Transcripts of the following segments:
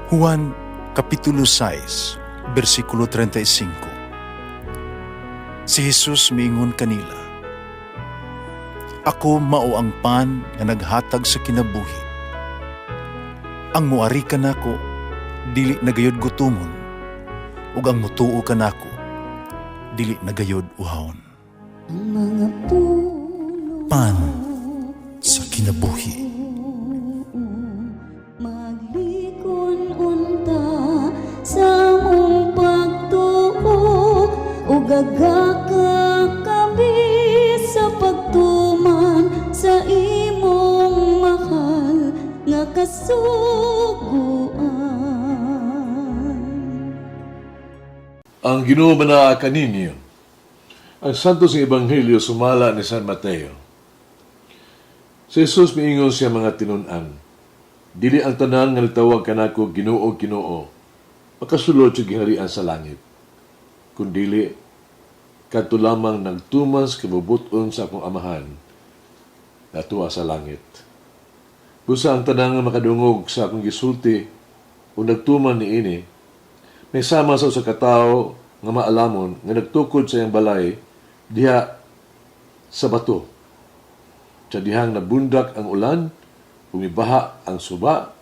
Juan Kapitulo 6, versikulo 35. Si Jesus miingon kanila, "Ako mao ang pan nga naghatag sa kinabuhi. Ang muari kanako dili nagayod gutomon, ug ang mutuo kanako dili nagayod uhawon." Ang mga puno Pan sa kinabuhi. maglikon unta sa mong pagtuo ug gagaka kami sa pagtuman sa imong mahal nga kasuguan. Ang Ginoo manaa kaninyo. Ang Santos ng Ebanghelyo sumala ni San Mateo. Si Jesus miingon siya mga tinun-an, "Dili ang tanan nga nagtawag kanako Ginoo, Ginoo, makasulod sa giharian sa langit. Kundili, kadto lamang nagtuman sa kabubuton sa akong amahan, natuwa sa langit. Busa ang tanan nga makadungog sa akong gisulti o nagtuman niini, may sama sa usa ka tawo nga maalamon nga nagtukod sa iyang balay diha sa bato. Sa dihang nabundak ang ulan, umibaha ang suba,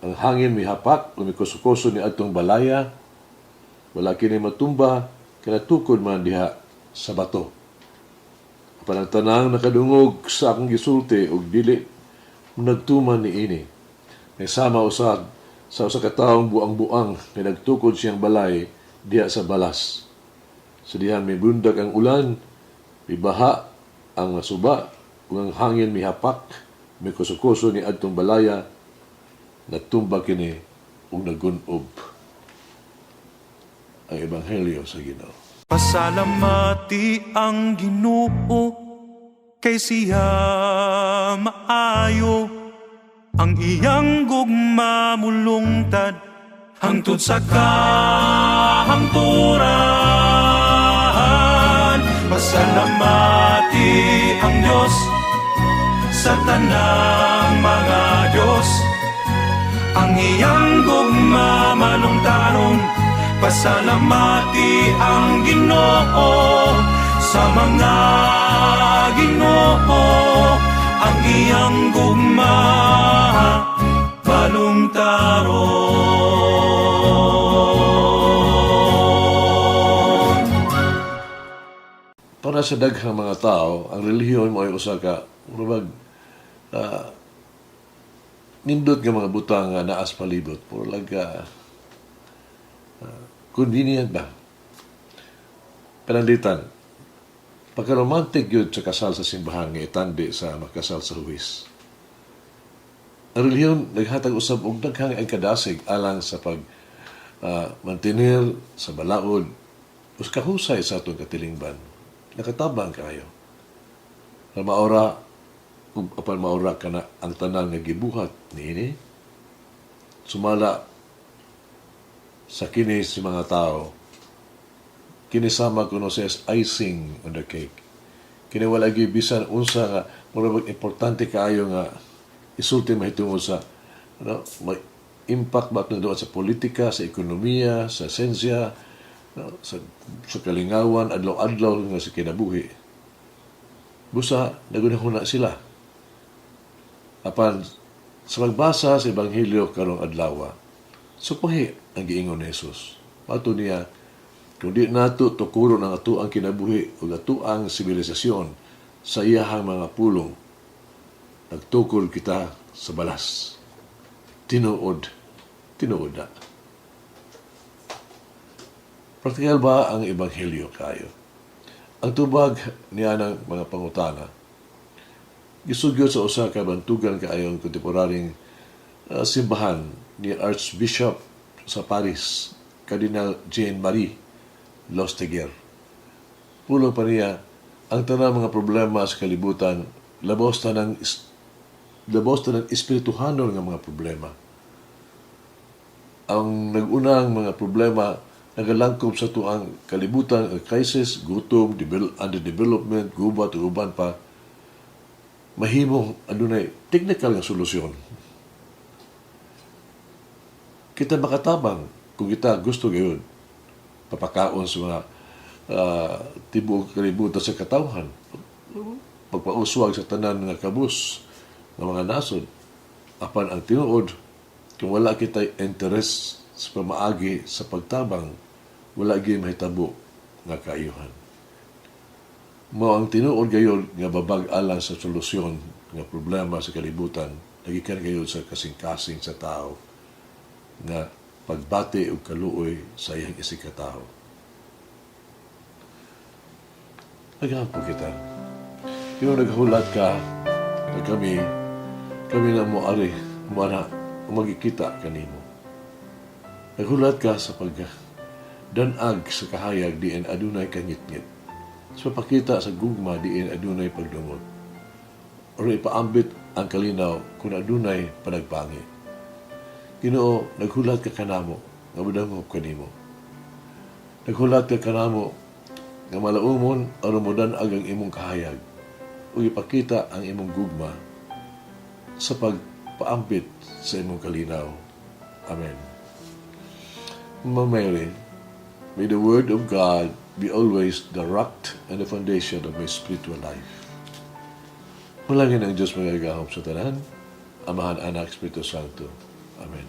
ang hangin mihapak, umikusukoso ni atong balaya, wala kini matumba, kaya tukod man diha sa bato. Apan ang tanang nakadungog sa akong gisulti ug dili nagtuman ni ini. May sama usad sa usa ka taong buang-buang nga nagtukod siyang balay diha sa balas. Sa dihang may bundak ang ulan, mibaha ang suba, ug ang hangin mihapak, may kusukoso ni adtong balaya, natumba kini ug nagunob. Ang Ebanghelyo sa Ginoo. Pasalamati ang Ginoo kay siya maayo, ang iyang gugma mulungtad hangtod sa kahangturan. Pasalamati ang Diyos sa tanang mga Diyos, ang iyang gugma malungtaron. Pasalamati ang Ginoo sa mga Ginoo, ang iyang gugma malungtaron. Para sa daghang mga tao, ang relihiyon mo ay usa ka murag nindot nga mga butang nga naas palibot. Puro lang convenient ba? Pananglitan, pagka-romantic yun sa kasal sa simbahan nga itandi sa makasal sa huwis. Ang relihiyon naghatag usab og daghang ang kadasig alang sa pag mantenir sa balaod us kahusay sa atong katilingban. Nakatabang kayo. Na maora, kung apan maora ka na ang tanan nga gibuhat niini, sumala sa kini si mga tao, kinisama kuno sa icing on the cake. Kini wala gibisan unsa nga murag importante kaayo nga isulti mahitungod sa may impact ba ito doon sa politika, sa ekonomiya, sa sensya, sa kalingawan, adlaw-adlaw nga sa kinabuhi. Busa, nagunahuna sila. Apan, sa magbasa sa Ebanghelyo karong adlaw, supahi ang giingon ni Jesus. Mato niya, kung di nato tukuro ng ato ang kinabuhi o ato ang sibilisasyon sa iyahang mga pulong, nagtukol kita sa balas. Tinuod na. Praktikal ba ang Ebanghelyo kayo? Ang tubag niya ng mga pangutana, gisugyo sa usa ka bantugan kaayong kontemporaryong simbahan ni Archbishop sa Paris, Cardinal Jean-Marie Lustiger. Pulo pa niya, ang tanang mga problema sa kalibutan, labos na ng espirituhanon ng mga problema. Ang nagunang mga problema nagalangkob sa tuang kalibutan, ang crisis, gutom, underdevelopment, gubat, uban pa, mahimong adunay technical nga solusyon. kita makatabang kung kita gusto gayon papakaon sa mga tibuok kalibutan sa katawhan, pagpauswag sa tanan nga kabus ng mga nasod. Apan ang tinuod, kung wala kita interes sa pamaagi sa pagtabang, wala gyud mahitabo nga kaayuhan. Mao ang tinuod gayon nga babag alang sa solusyon nga problema sa kalibutan, nagikan gayon sa kasing-kasing sa tao nga pagbati og kaluoy sa iyang isikataho. Naghampo kita. Yung naghulat ka na kami na moari, magkikita kanimo. Naghulat ka sa pagdanag sa kahayag diin adunay kangit-ngit. Sa pakita sa gugma diin adunay pagdumot. O ipaambit ang kalinaw kung adunay panagpangi. Ginoo, naghulat ka kanamo, nga madangop kanimo. Naghulat ka kanamo, nga malaumon o mudanag ang imong kahayag o ipakita ang imong gugma sa pagpaampit sa imong kalinaw. Amen. Mama Mary, may the Word of God be always the rock and the foundation of my spiritual life. Malangin ang Diyos mga gahom sa tanan, Amahan, Anak, Espiritu Santo. Amen.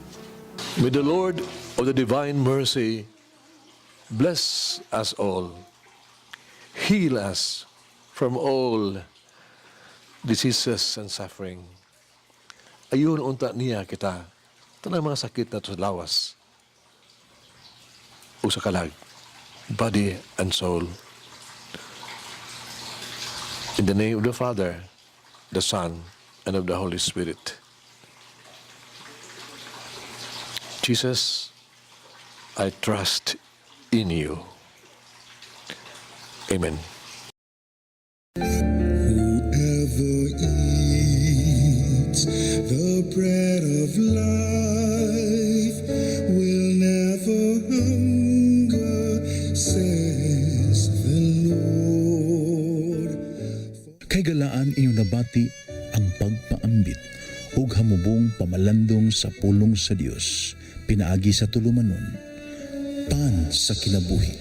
May the Lord of the divine mercy bless us all, heal us from all diseases and suffering. Ayun unta niya kita, tanang mga sakit na sa lawas o sa kalag, body and soul. In the name of the Father, the Son, and of the Holy Spirit. Jesus, I trust in you. Amen. Whoever eats the bread of life will never hunger, says the Lord. Kay galaan inyong nabati ang pagpaambit ug hamubong pamalandong sa pulong sa Dios, pinaagi sa tulumanon, pan sa kinabuhi,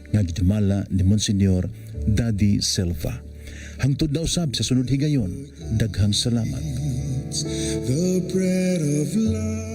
nga gidumala ni Monsignor Daddy Silva. Hangtod na usab sa sunod higayon, daghang salamat. The bread of life.